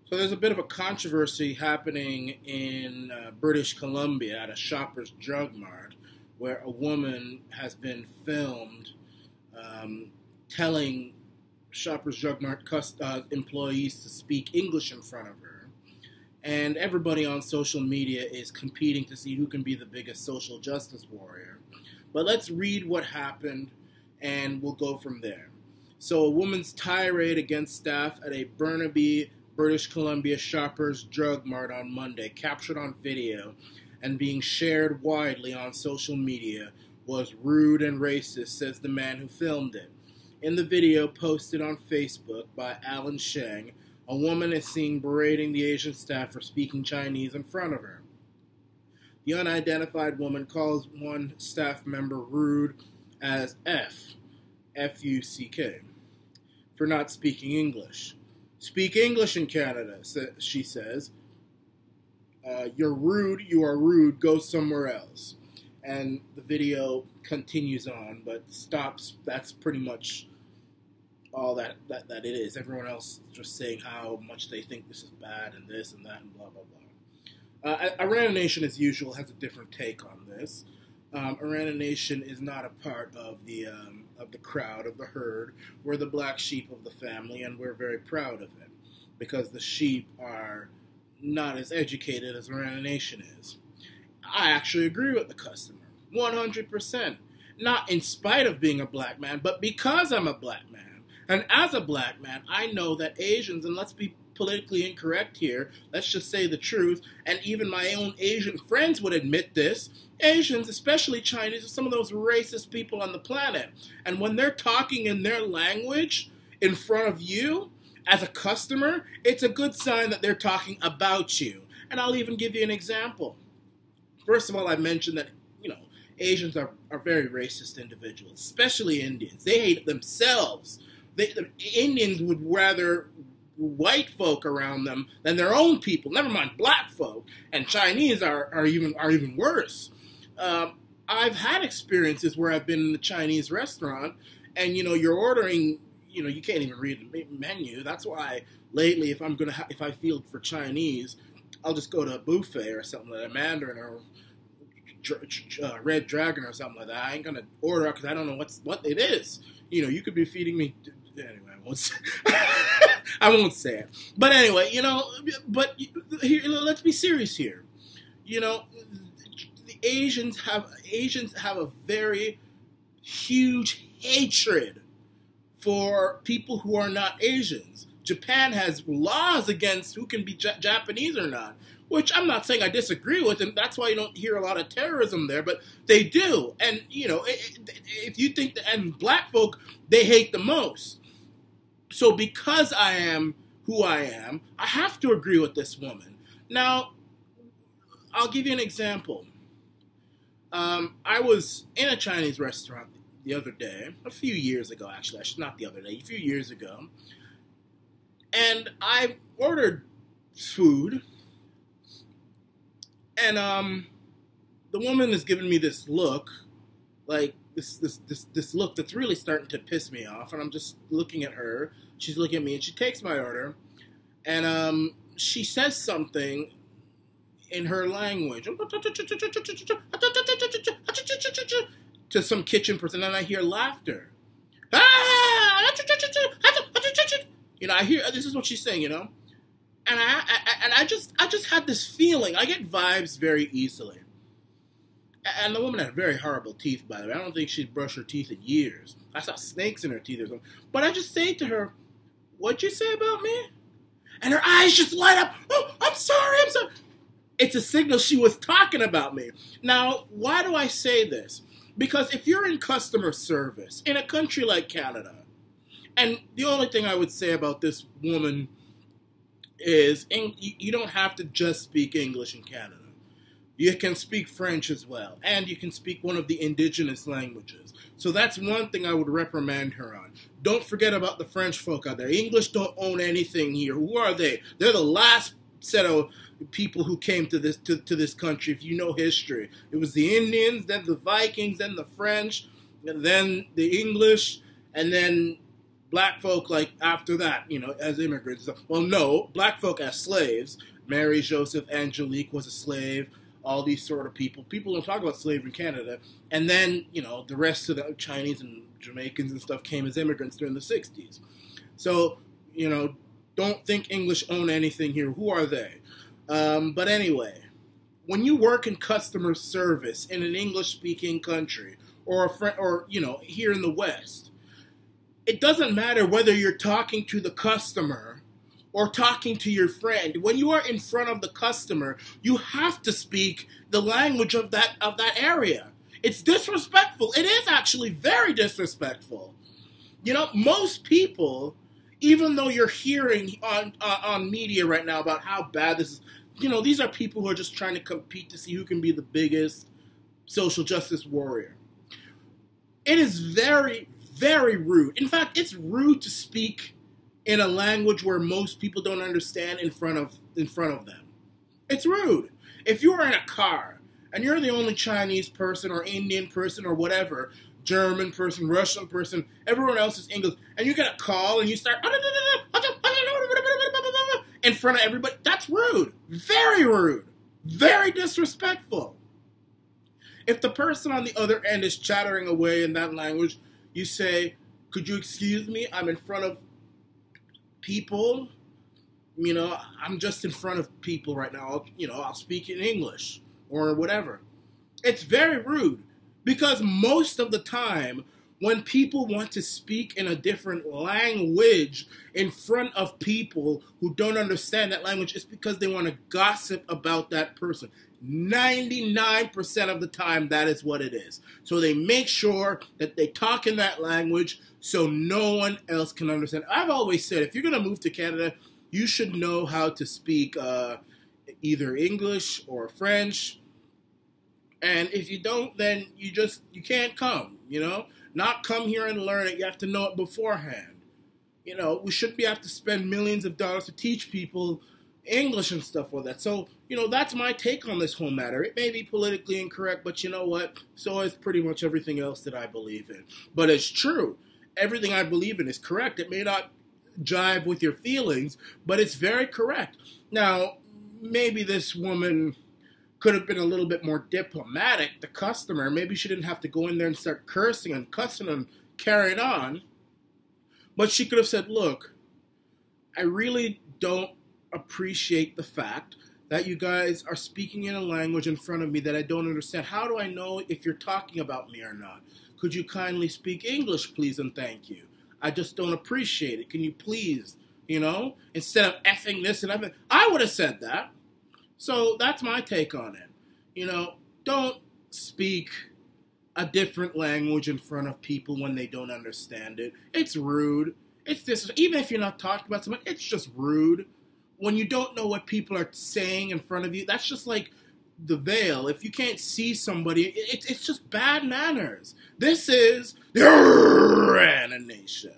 So there's a bit of a controversy happening in British Columbia at a Shoppers Drug Mart, where a woman has been filmed telling Shoppers Drug Mart employees to speak English in front of her. And everybody on social media is competing to see who can be the biggest social justice warrior. But let's read what happened, and we'll go from there. So a woman's tirade against staff at a Burnaby, British Columbia Shoppers Drug Mart on Monday, captured on video and being shared widely on social media, was rude and racist, says the man who filmed it. In the video posted on Facebook by Alan Sheng, a woman is seen berating the Asian staff for speaking Chinese in front of her. The unidentified woman calls one staff member rude as F-U-C-K, for not speaking English. Speak English in Canada, she says. You're rude, you are rude, go somewhere else. And the video continues on, but stops. That's pretty much all that it is. Everyone else is just saying how much they think this is bad and this and that and blah, blah, blah. Arana Nation, as usual, has a different take on this. Arana Nation is not a part of the crowd, of the herd. We're the black sheep of the family, and we're very proud of it, because the sheep are not as educated as Arana Nation is. I actually agree with the customer, 100%. Not in spite of being a black man, but because I'm a black man. And as a black man, I know that Asians, and let's be politically incorrect here, let's just say the truth, and even my own Asian friends would admit this, Asians, especially Chinese, are some of those racist people on the planet. And when they're talking in their language in front of you, as a customer, it's a good sign that they're talking about you. And I'll even give you an example. First of all, I mentioned that, Asians are very racist individuals, especially Indians. They hate themselves. The Indians would rather white folk around them than their own people, never mind black folk. And Chinese are even worse. I've had experiences where I've been in a Chinese restaurant, and you're ordering, you can't even read the menu. That's why lately, if I feel for Chinese, I'll just go to a buffet or something like a Mandarin or Red Dragon or something like that. I ain't gonna order because I don't know what it is. You could be feeding me. Anyway, I won't say it. But anyway, But here, let's be serious here. The Asians have a very huge hatred for people who are not Asians. Japan has laws against who can be Japanese or not, which I'm not saying I disagree with, and that's why you don't hear a lot of terrorism there, but they do. And, if you think that, and black folk, they hate the most. So because I am who I am, I have to agree with this woman. Now, I'll give you an example. I was in a Chinese restaurant the other day, a few years ago, actually, not the other day, a few years ago, and I ordered food, and the woman is giving me this look, like this look that's really starting to piss me off, and I'm just looking at her. She's looking at me, and she takes my order, and she says something in her language to some kitchen person, and I hear laughter. I hear this is what she's saying, and I just had this feeling. I get vibes very easily. And the woman had very horrible teeth, by the way. I don't think she'd brushed her teeth in years. I saw snakes in her teeth or something. But I just say to her, "What'd you say about me?" And her eyes just light up. "Oh, I'm sorry. It's a signal she was talking about me. Now, why do I say this? Because if you're in customer service in a country like Canada, and the only thing I would say about this woman is you don't have to just speak English in Canada. You can speak French as well, and you can speak one of the indigenous languages. So that's one thing I would reprimand her on. Don't forget about the French folk out there. English don't own anything here. Who are they? They're the last set of people who came to this country, if you know history. It was the Indians, then the Vikings, then the French, and then the English, and then black folk, like, after that, as immigrants. Well, no, black folk as slaves. Mary, Joseph, Angelique was a slave. All these sort of people. People don't talk about slavery in Canada. And then, the rest of the Chinese and Jamaicans and stuff came as immigrants during the 60s. So, don't think English own anything here. Who are they? But anyway, when you work in customer service in an English-speaking country, or here in the West, it doesn't matter whether you're talking to the customer or talking to your friend. When you are in front of the customer, you have to speak the language of that area. It's disrespectful. It is actually very disrespectful. Most people, even though you're hearing on media right now about how bad this is, these are people who are just trying to compete to see who can be the biggest social justice warrior. It is very, very rude. In fact, it's rude to speak in a language where most people don't understand in front of them. It's rude. If you are in a car and you're the only Chinese person or Indian person or whatever, German person, Russian person, everyone else is English, and you get a call and you start in front of everybody, that's rude. Very rude. Very disrespectful. If the person on the other end is chattering away in that language, you say, could you excuse me? I'm in front of people. I'm just in front of people right now. I'll speak in English or whatever. It's very rude because most of the time when people want to speak in a different language in front of people who don't understand that language, it's because they want to gossip about that person. 99% of the time, that is what it is. So they make sure that they talk in that language so no one else can understand. I've always said, if you're going to move to Canada, you should know how to speak either English or French. And if you don't, then you can't come, Not come here and learn it. You have to know it beforehand. We shouldn't have to spend millions of dollars to teach people English and stuff like that. So, that's my take on this whole matter. It may be politically incorrect, but you know what? So is pretty much everything else that I believe in. But it's true. Everything I believe in is correct. It may not jive with your feelings, but it's very correct. Now, maybe this woman could have been a little bit more diplomatic, the customer. Maybe she didn't have to go in there and start cursing and cussing and carrying on. But she could have said, look, I really don't appreciate the fact that you guys are speaking in a language in front of me that I don't understand. How do I know if you're talking about me or not? Could you kindly speak English, please, and thank you? I just don't appreciate it. Can you please, instead of effing this and effing, I would have said that. So that's my take on it. Don't speak a different language in front of people when they don't understand it. It's rude. It's this. Even if you're not talking about someone, it's just rude. When you don't know what people are saying in front of you, that's just like the veil. If you can't see somebody, it's just bad manners. This is the Arana Nation.